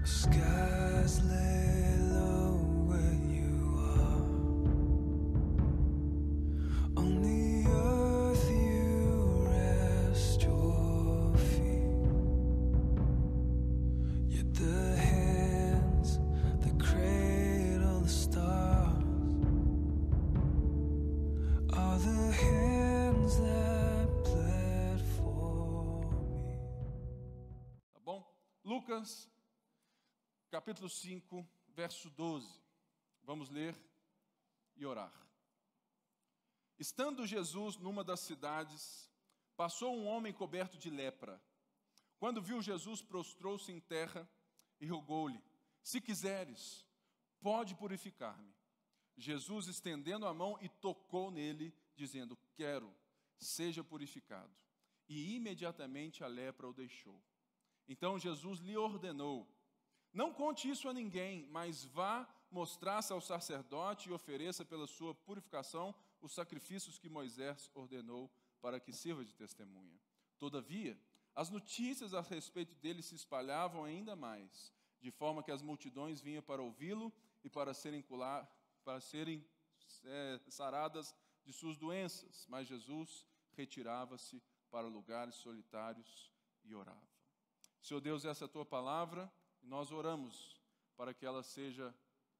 Skies lay low where you are. On the earth you rest your feet. Yet the hands that cradle the stars are the hands that bled for me. Tá bom? Lucas, capítulo 5, verso 12. Vamos ler e orar. Estando Jesus numa das cidades, passou um homem coberto de lepra. Quando viu Jesus, prostrou-se em terra e rogou-lhe: se quiseres, pode purificar-me. Jesus, estendendo a mão, e tocou nele, dizendo: quero, seja purificado. E imediatamente a lepra o deixou. Então Jesus lhe ordenou: não conte isso a ninguém, mas vá mostrar-se ao sacerdote e ofereça pela sua purificação os sacrifícios que Moisés ordenou para que sirva de testemunha. Todavia, as notícias a respeito dele se espalhavam ainda mais, de forma que as multidões vinham para ouvi-lo e para serem saradas de suas doenças. Mas Jesus retirava-se para lugares solitários e orava. Senhor Deus, essa é a tua palavra. E nós oramos para que ela seja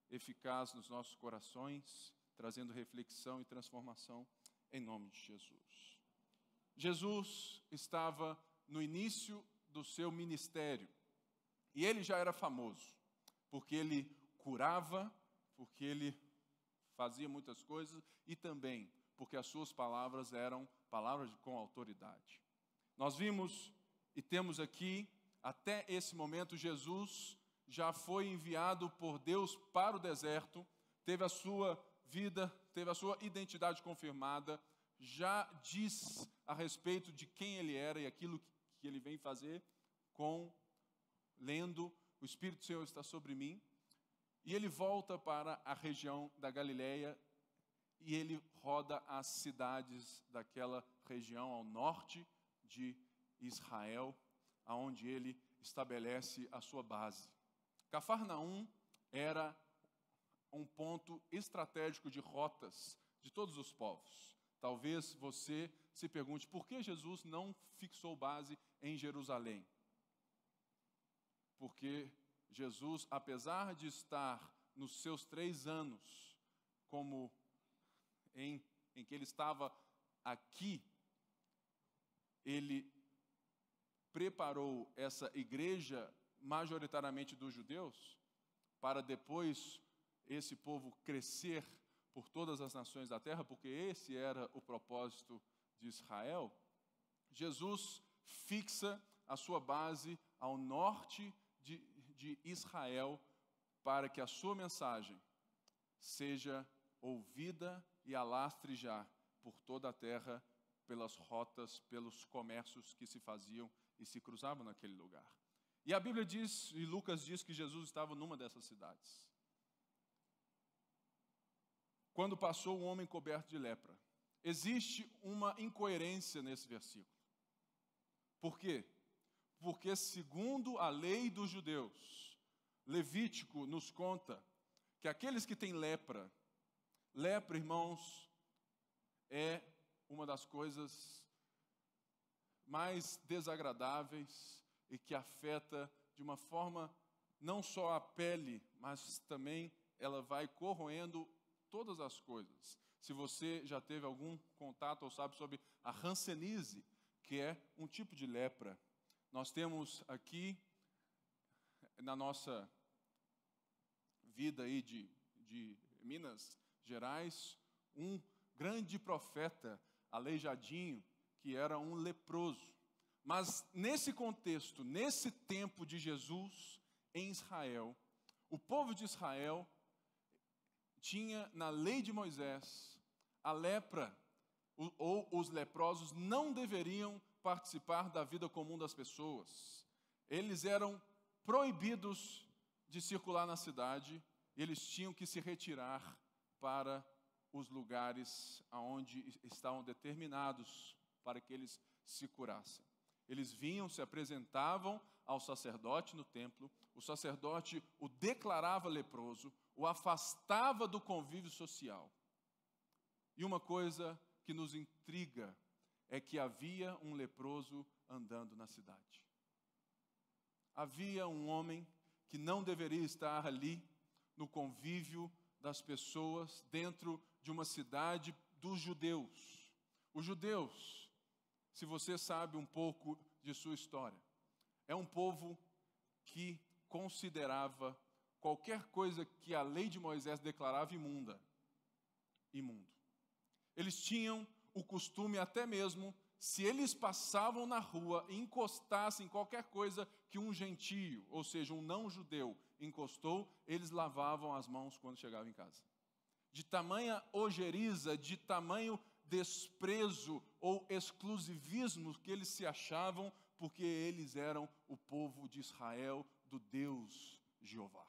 eficaz nos nossos corações, trazendo reflexão e transformação em nome de Jesus. Jesus estava no início do seu ministério e ele já era famoso, porque ele curava, porque ele fazia muitas coisas e também porque as suas palavras eram palavras com autoridade. Nós vimos e temos aqui, até esse momento, Jesus já foi enviado por Deus para o deserto, teve a sua vida, teve a sua identidade confirmada, já diz a respeito de quem ele era e aquilo que ele vem fazer, lendo: o Espírito do Senhor está sobre mim, e ele volta para a região da Galileia, e ele roda as cidades daquela região ao norte de Israel, aonde ele estabelece a sua base. Cafarnaum era um ponto estratégico de rotas de todos os povos. Talvez você se pergunte por que Jesus não fixou base em Jerusalém. Porque Jesus, apesar de estar nos seus 3 anos, em que ele estava aqui, ele preparou essa igreja majoritariamente dos judeus, para depois esse povo crescer por todas as nações da terra, porque esse era o propósito de Israel. Jesus fixa a sua base ao norte de Israel, para que a sua mensagem seja ouvida e alastre já por toda a terra, pelas rotas, pelos comércios que se faziam e se cruzavam naquele lugar. E a Bíblia diz, e Lucas diz, que Jesus estava numa dessas cidades. Quando passou um homem coberto de lepra. Existe uma incoerência nesse versículo. Por quê? Porque segundo a lei dos judeus, Levítico nos conta que aqueles que têm lepra, irmãos, é uma das coisas mais desagradáveis e que afeta de uma forma não só a pele, mas também ela vai corroendo todas as coisas. Se você já teve algum contato ou sabe sobre a hanseníase, que é um tipo de lepra, nós temos aqui na nossa vida aí de Minas Gerais um grande profeta aleijadinho, que era um leproso. Mas nesse contexto, nesse tempo de Jesus em Israel, o povo de Israel tinha na lei de Moisés a lepra, ou os leprosos não deveriam participar da vida comum das pessoas. Eles eram proibidos de circular na cidade, eles tinham que se retirar para os lugares aonde estavam determinados para que eles se curassem. Eles vinham, se apresentavam ao sacerdote no templo, o sacerdote o declarava leproso, o afastava do convívio social. E uma coisa que nos intriga é que havia um leproso andando na cidade. Havia um homem que não deveria estar ali no convívio das pessoas dentro de uma cidade dos judeus. Os judeus, se você sabe um pouco de sua história, é um povo que considerava qualquer coisa que a lei de Moisés declarava imundo. Eles tinham o costume, até mesmo, se eles passavam na rua e encostassem qualquer coisa que um gentio, ou seja, um não-judeu, encostou, eles lavavam as mãos quando chegavam em casa. De tamanha ojeriza, de tamanho desprezo ou exclusivismo que eles se achavam, porque eles eram o povo de Israel, do Deus Jeová.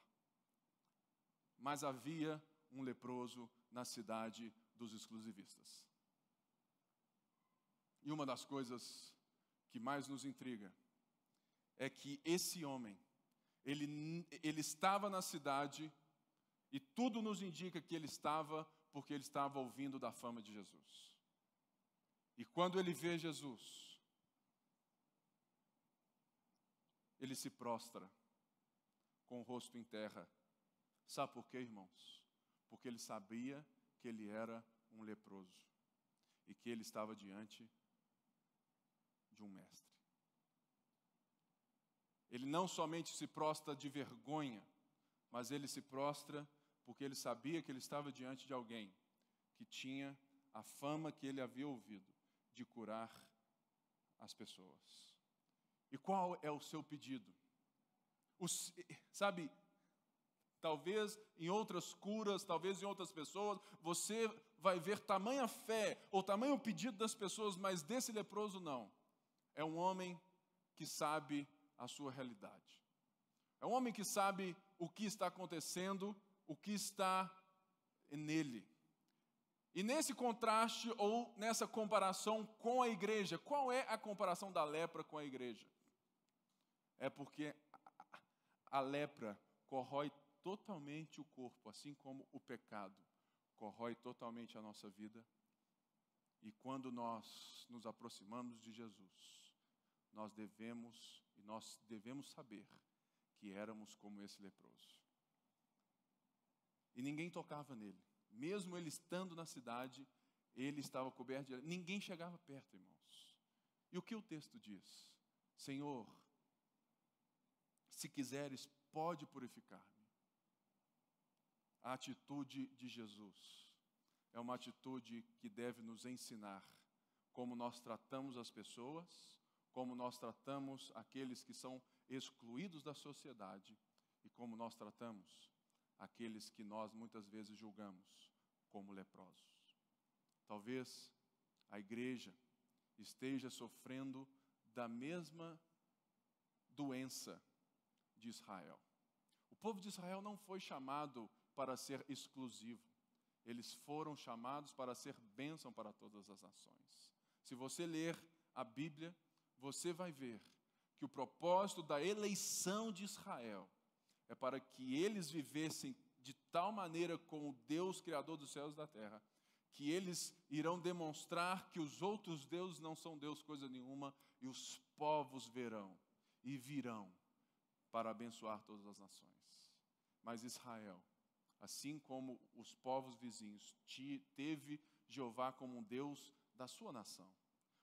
Mas havia um leproso na cidade dos exclusivistas. E uma das coisas que mais nos intriga é que esse homem, ele estava na cidade e tudo nos indica que ele estava porque ele estava ouvindo da fama de Jesus. E quando ele vê Jesus, ele se prostra com o rosto em terra. Sabe por quê, irmãos? Porque ele sabia que ele era um leproso e que ele estava diante de um mestre. Ele não somente se prostra de vergonha, mas ele se prostra porque ele sabia que ele estava diante de alguém que tinha a fama que ele havia ouvido de curar as pessoas. E qual é o seu pedido? Sabe, talvez em outras curas, talvez em outras pessoas, você vai ver tamanha fé ou tamanho pedido das pessoas, mas desse leproso não. É um homem que sabe a sua realidade. É um homem que sabe o que está acontecendo, o que está nele. E nesse contraste ou nessa comparação com a igreja, qual é a comparação da lepra com a igreja? É porque a lepra corrói totalmente o corpo, assim como o pecado corrói totalmente a nossa vida. E quando nós nos aproximamos de Jesus, nós devemos saber que éramos como esse leproso. E ninguém tocava nele. Mesmo ele estando na cidade, ele estava coberto de... Ninguém chegava perto, irmãos. E o que o texto diz? Senhor, se quiseres, pode purificar-me. A atitude de Jesus é uma atitude que deve nos ensinar como nós tratamos as pessoas, como nós tratamos aqueles que são excluídos da sociedade e como nós tratamos aqueles que nós muitas vezes julgamos como leprosos. Talvez a igreja esteja sofrendo da mesma doença de Israel. O povo de Israel não foi chamado para ser exclusivo. Eles foram chamados para ser bênção para todas as nações. Se você ler a Bíblia, você vai ver que o propósito da eleição de Israel é para que eles vivessem de tal maneira com o Deus Criador dos céus e da terra, que eles irão demonstrar que os outros deuses não são Deus coisa nenhuma, e os povos verão e virão para abençoar todas as nações. Mas Israel, assim como os povos vizinhos, teve Jeová como um Deus da sua nação,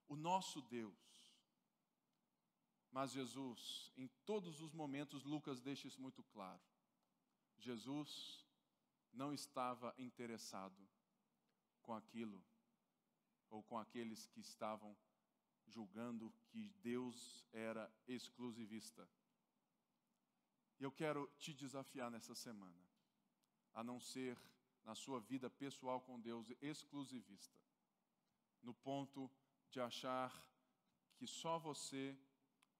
o nosso Deus. Mas Jesus, em todos os momentos, Lucas deixa isso muito claro. Jesus não estava interessado com aquilo, ou com aqueles que estavam julgando que Deus era exclusivista. E eu quero te desafiar nessa semana, a não ser na sua vida pessoal com Deus exclusivista, no ponto de achar que só você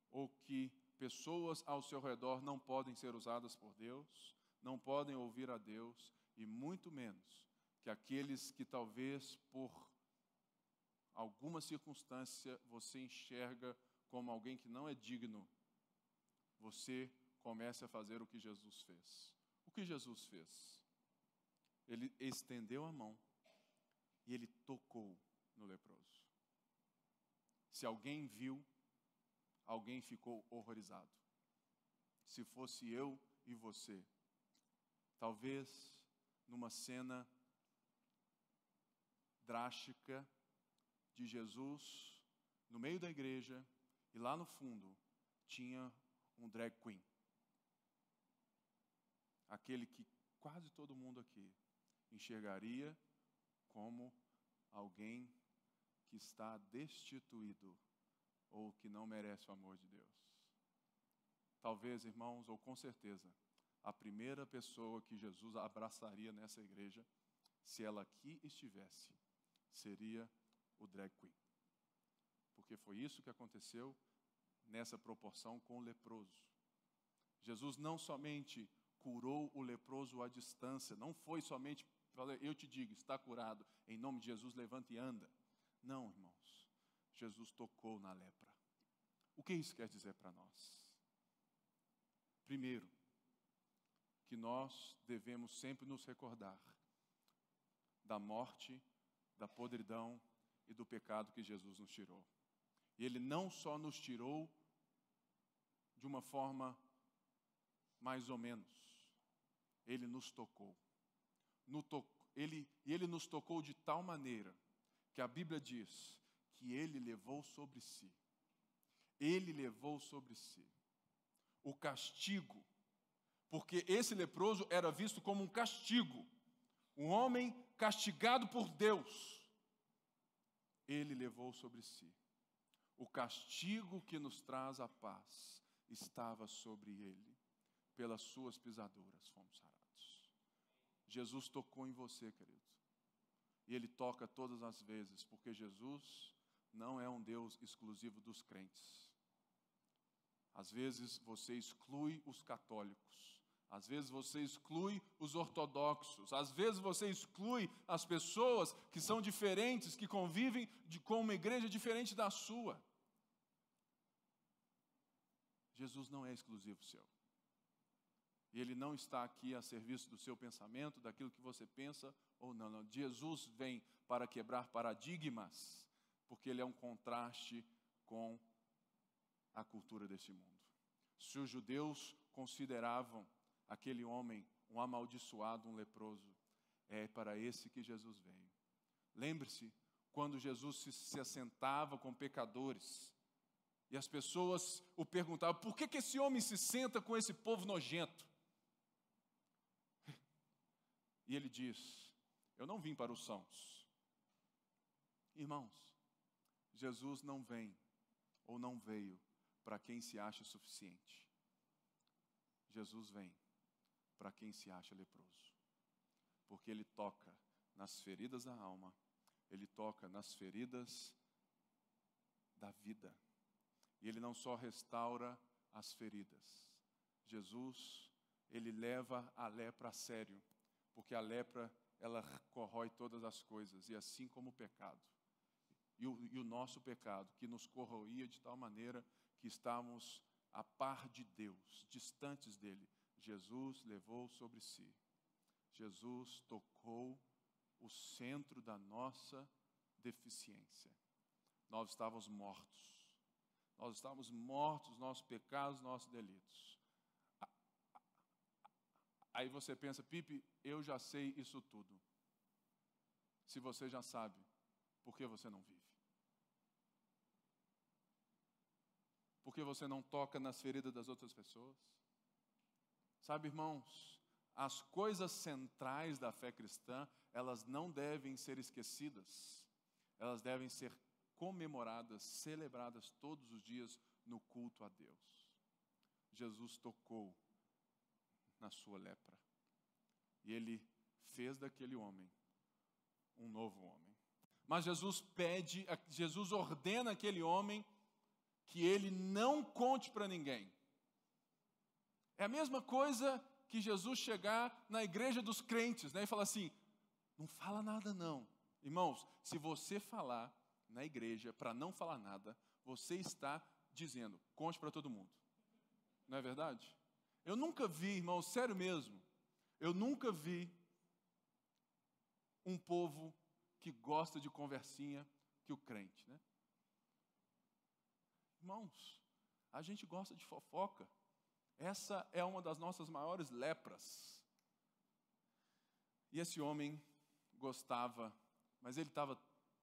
ou que pessoas ao seu redor não podem ser usadas por Deus, não podem ouvir a Deus, e muito menos que aqueles que talvez por alguma circunstância você enxerga como alguém que não é digno você comece a fazer o que Jesus fez. O que Jesus fez? Ele estendeu a mão e ele tocou no leproso. Se alguém viu, alguém ficou horrorizado. Se fosse eu e você, talvez numa cena drástica de Jesus no meio da igreja e lá no fundo tinha um drag queen. Aquele que quase todo mundo aqui enxergaria como alguém que está destituído ou que não merece o amor de Deus. Talvez, irmãos, ou com certeza, a primeira pessoa que Jesus abraçaria nessa igreja, se ela aqui estivesse, seria o drag queen. Porque foi isso que aconteceu nessa proporção com o leproso. Jesus não somente curou o leproso à distância, não foi somente, eu te digo, está curado, em nome de Jesus, levanta e anda. Não, irmãos, Jesus tocou na lepra. O que isso quer dizer para nós? Primeiro, que nós devemos sempre nos recordar da morte, da podridão e do pecado que Jesus nos tirou. E Ele não só nos tirou de uma forma mais ou menos, Ele nos tocou. Ele nos tocou de tal maneira que a Bíblia diz que Ele levou sobre si. Ele levou sobre si o castigo, porque esse leproso era visto como um castigo, um homem castigado por Deus. Ele levou sobre si o castigo que nos traz a paz, estava sobre ele, pelas suas pisaduras fomos sarados. Jesus tocou em você, querido, e Ele toca todas as vezes, porque Jesus não é um Deus exclusivo dos crentes. Às vezes você exclui os católicos, às vezes você exclui os ortodoxos, às vezes você exclui as pessoas que são diferentes, que convivem com uma igreja diferente da sua. Jesus não é exclusivo seu. E Ele não está aqui a serviço do seu pensamento, daquilo que você pensa ou não. Não. Jesus vem para quebrar paradigmas, porque Ele é um contraste com a cultura deste mundo. Se os judeus consideravam aquele homem um amaldiçoado, um leproso, é para esse que Jesus veio. Lembre-se, quando Jesus se assentava com pecadores, e as pessoas o perguntavam, por que esse homem se senta com esse povo nojento? E ele diz, eu não vim para os sãos. Irmãos, Jesus não vem ou não veio para quem se acha suficiente. Jesus vem para quem se acha leproso. Porque Ele toca nas feridas da alma, Ele toca nas feridas da vida. E Ele não só restaura as feridas. Jesus, Ele leva a lepra a sério. Porque a lepra, ela corrói todas as coisas. E assim como o pecado. E o nosso pecado, que nos corroía de tal maneira que estávamos a par de Deus, distantes dEle, Jesus levou sobre si. Jesus tocou o centro da nossa deficiência. Nós estávamos mortos. Nós estávamos mortos, nossos pecados, nossos delitos. Aí você pensa, Pipe, eu já sei isso tudo. Se você já sabe, por que você não vive? Por que você não toca nas feridas das outras pessoas? Sabe, irmãos, as coisas centrais da fé cristã, elas não devem ser esquecidas. Elas devem ser comemoradas, celebradas todos os dias no culto a Deus. Jesus tocou na sua lepra. E Ele fez daquele homem um novo homem. Mas Jesus ordena àquele homem que ele não conte para ninguém. É a mesma coisa que Jesus chegar na igreja dos crentes, né, e falar assim, não fala nada não. Irmãos, se você falar na igreja para não falar nada, você está dizendo, conte para todo mundo. Não é verdade? Eu nunca vi, irmão, sério mesmo, eu nunca vi um povo que gosta de conversinha que o crente, né? Irmãos, a gente gosta de fofoca. Essa é uma das nossas maiores lepras. E esse homem gostava, mas ele estava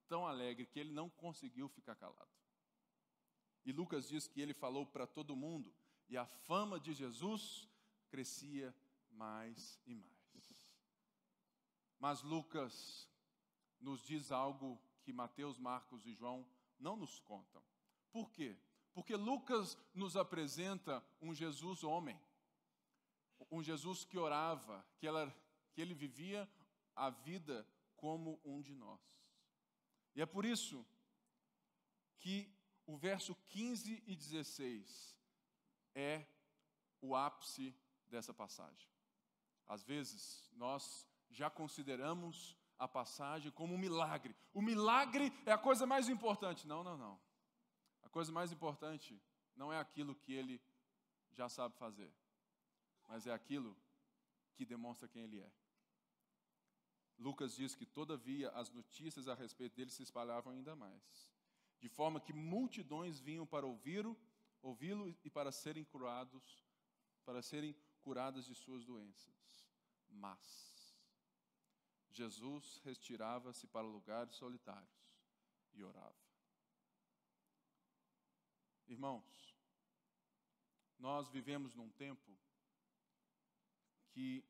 tão alegre que ele não conseguiu ficar calado. E Lucas diz que ele falou para todo mundo, e a fama de Jesus crescia mais e mais. Mas Lucas nos diz algo que Mateus, Marcos e João não nos contam. Por quê? Porque Lucas nos apresenta um Jesus homem, um Jesus que orava, que ele vivia a vida como um de nós. E é por isso que o verso 15 e 16 é o ápice dessa passagem. Às vezes, nós já consideramos a passagem como um milagre. O milagre é a coisa mais importante. Não. A coisa mais importante não é aquilo que ele já sabe fazer, mas é aquilo que demonstra quem ele é. Lucas diz que, todavia, as notícias a respeito dele se espalhavam ainda mais, de forma que multidões vinham para ouvi-lo e para serem curadas de suas doenças. Mas Jesus retirava-se para lugares solitários e orava. Irmãos, nós vivemos num tempo que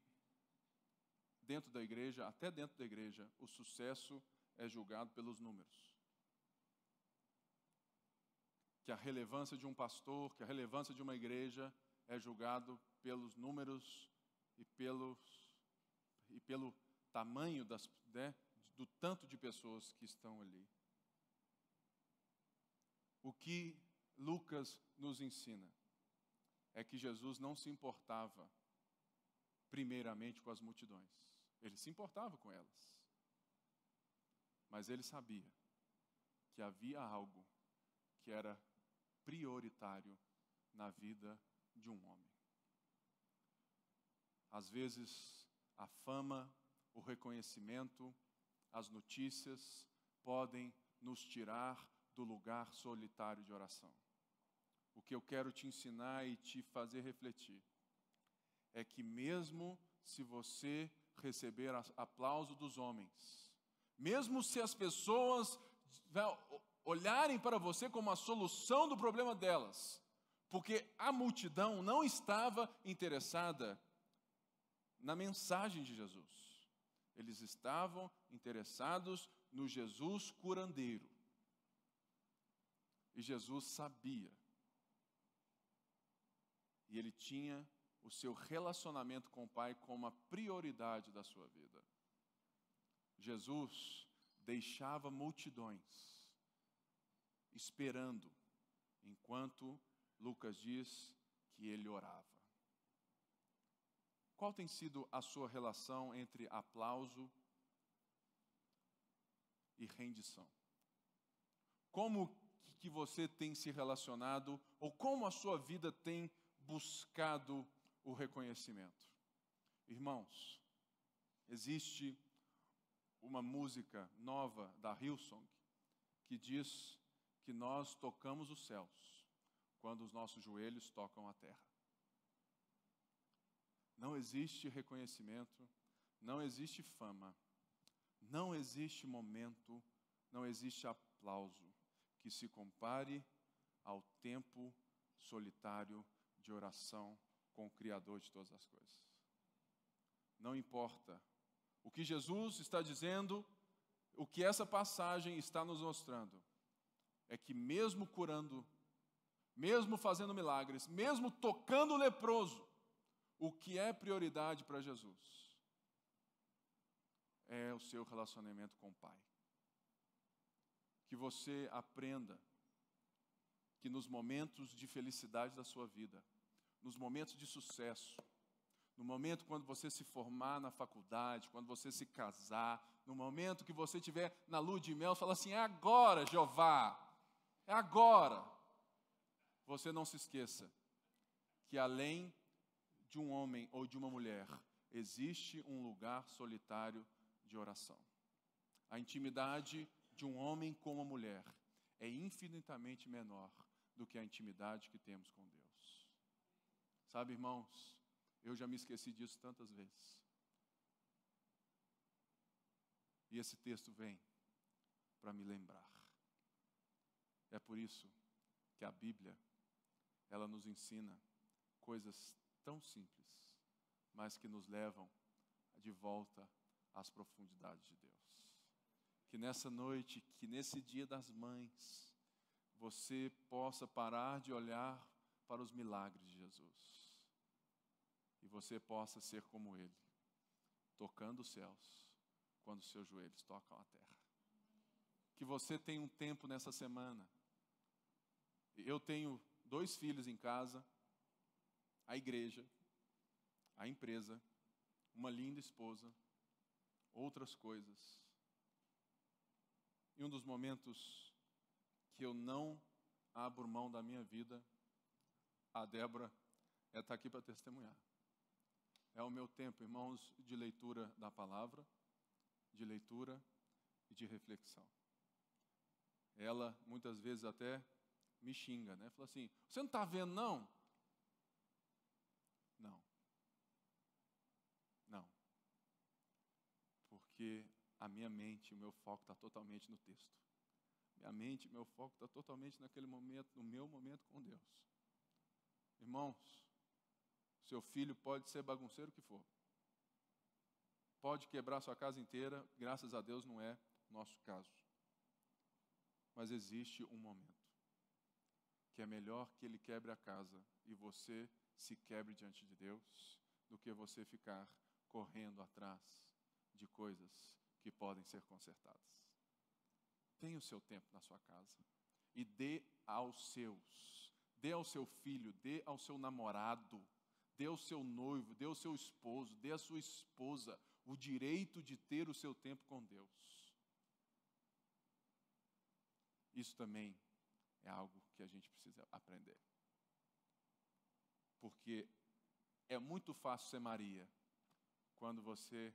até dentro da igreja, o sucesso é julgado pelos números. Que a relevância de um pastor, que a relevância de uma igreja é julgado pelos números e pelo tamanho do tanto de pessoas que estão ali. O que Lucas nos ensina é que Jesus não se importava primeiramente com as multidões. Ele se importava com elas. Mas ele sabia que havia algo que era prioritário na vida de um homem. Às vezes, a fama, o reconhecimento, as notícias podem nos tirar do lugar solitário de oração. O que eu quero te ensinar e te fazer refletir é que mesmo se você receber aplauso dos homens, mesmo se as pessoas olharem para você como a solução do problema delas, porque a multidão não estava interessada na mensagem de Jesus. Eles estavam interessados no Jesus curandeiro. E Jesus sabia. E ele tinha o seu relacionamento com o Pai como a prioridade da sua vida. Jesus deixava multidões esperando, enquanto Lucas diz que ele orava. Qual tem sido a sua relação entre aplauso e rendição? Como que você tem se relacionado, ou como a sua vida tem buscado o reconhecimento? Irmãos, existe uma música nova da Hillsong que diz que nós tocamos os céus quando os nossos joelhos tocam a terra. Não existe reconhecimento, não existe fama, não existe momento, não existe aplauso que se compare ao tempo solitário de oração com o Criador de todas as coisas. Não importa. O que Jesus está dizendo, o que essa passagem está nos mostrando, é que mesmo curando, mesmo fazendo milagres, mesmo tocando o leproso, o que é prioridade para Jesus é o seu relacionamento com o Pai. Que você aprenda que nos momentos de felicidade da sua vida, nos momentos de sucesso, no momento quando você se formar na faculdade, quando você se casar, no momento que você estiver na lua de mel, fala assim: é agora, Jeová, é agora. Você não se esqueça que além de um homem ou de uma mulher, existe um lugar solitário de oração. A intimidade de um homem com uma mulher é infinitamente menor do que a intimidade que temos com Deus. Sabe, irmãos, eu já me esqueci disso tantas vezes. E esse texto vem para me lembrar. É por isso que a Bíblia, ela nos ensina coisas tão simples, mas que nos levam de volta às profundidades de Deus. Que nessa noite, que nesse dia das mães, você possa parar de olhar para os milagres de Jesus. E você possa ser como Ele, tocando os céus, quando os seus joelhos tocam a terra. Que você tenha um tempo nessa semana. Eu tenho 2 filhos em casa, a igreja, a empresa, uma linda esposa, outras coisas. E um dos momentos que eu não abro mão da minha vida, a Débora está aqui para testemunhar. É o meu tempo, irmãos, de leitura da palavra, de leitura e de reflexão. Ela, muitas vezes, até me xinga, né? Fala assim, você não está vendo, não? Não. Não. Porque a minha mente, o meu foco está totalmente no texto. Minha mente, meu foco está totalmente naquele momento, no meu momento com Deus. Irmãos, seu filho pode ser bagunceiro que for. Pode quebrar sua casa inteira, graças a Deus não é nosso caso. Mas existe um momento que é melhor que ele quebre a casa e você se quebre diante de Deus do que você ficar correndo atrás de coisas que podem ser consertadas. Tenha o seu tempo na sua casa e dê aos seus, dê ao seu filho, dê ao seu namorado, dê ao seu noivo, dê ao seu esposo, dê à sua esposa o direito de ter o seu tempo com Deus. Isso também é algo que a gente precisa aprender. Porque é muito fácil ser Maria quando você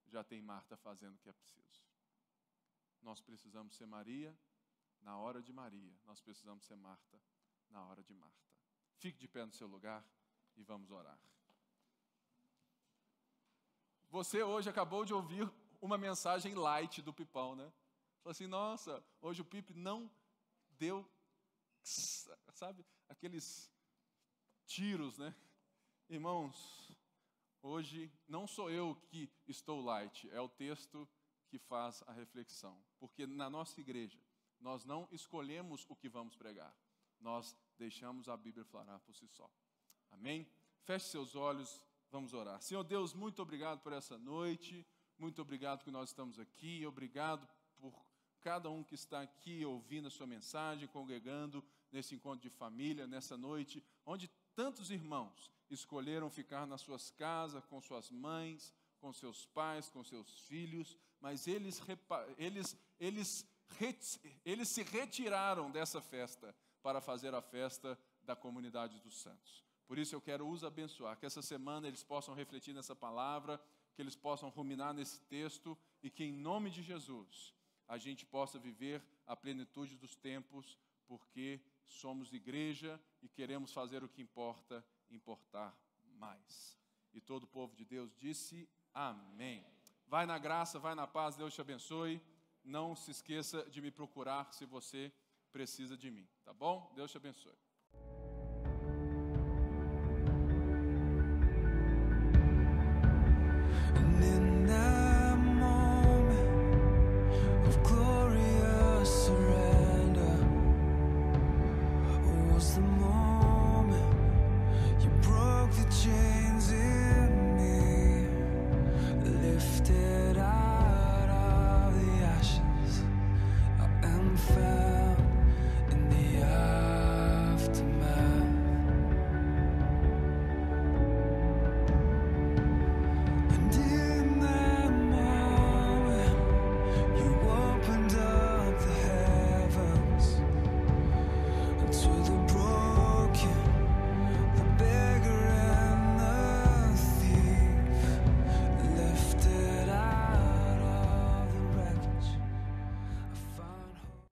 já tem Marta fazendo o que é preciso. Nós precisamos ser Maria na hora de Maria. Nós precisamos ser Marta na hora de Marta. Fique de pé no seu lugar e vamos orar. Você hoje acabou de ouvir uma mensagem light do Pipão, né? Falou assim, nossa, hoje o Pipe não deu, sabe, aqueles tiros, né? Irmãos, hoje não sou eu que estou light, é o texto que faz a reflexão. Porque na nossa igreja, nós não escolhemos o que vamos pregar. Nós deixamos a Bíblia falar por si só. Amém? Feche seus olhos, vamos orar. Senhor Deus, muito obrigado por essa noite. Muito obrigado que nós estamos aqui. Obrigado por cada um que está aqui ouvindo a sua mensagem, congregando nesse encontro de família, nessa noite, onde tantos irmãos escolheram ficar nas suas casas, com suas mães, com seus pais, com seus filhos, mas eles se retiraram dessa festa para fazer a festa da comunidade dos santos. Por isso eu quero os abençoar, que essa semana eles possam refletir nessa palavra, que eles possam ruminar nesse texto e que em nome de Jesus a gente possa viver a plenitude dos tempos, porque somos igreja e queremos fazer o que importa, importar mais. E todo o povo de Deus disse amém. Vai na graça, vai na paz, Deus te abençoe. Não se esqueça de me procurar se você precisa de mim, tá bom? Deus te abençoe.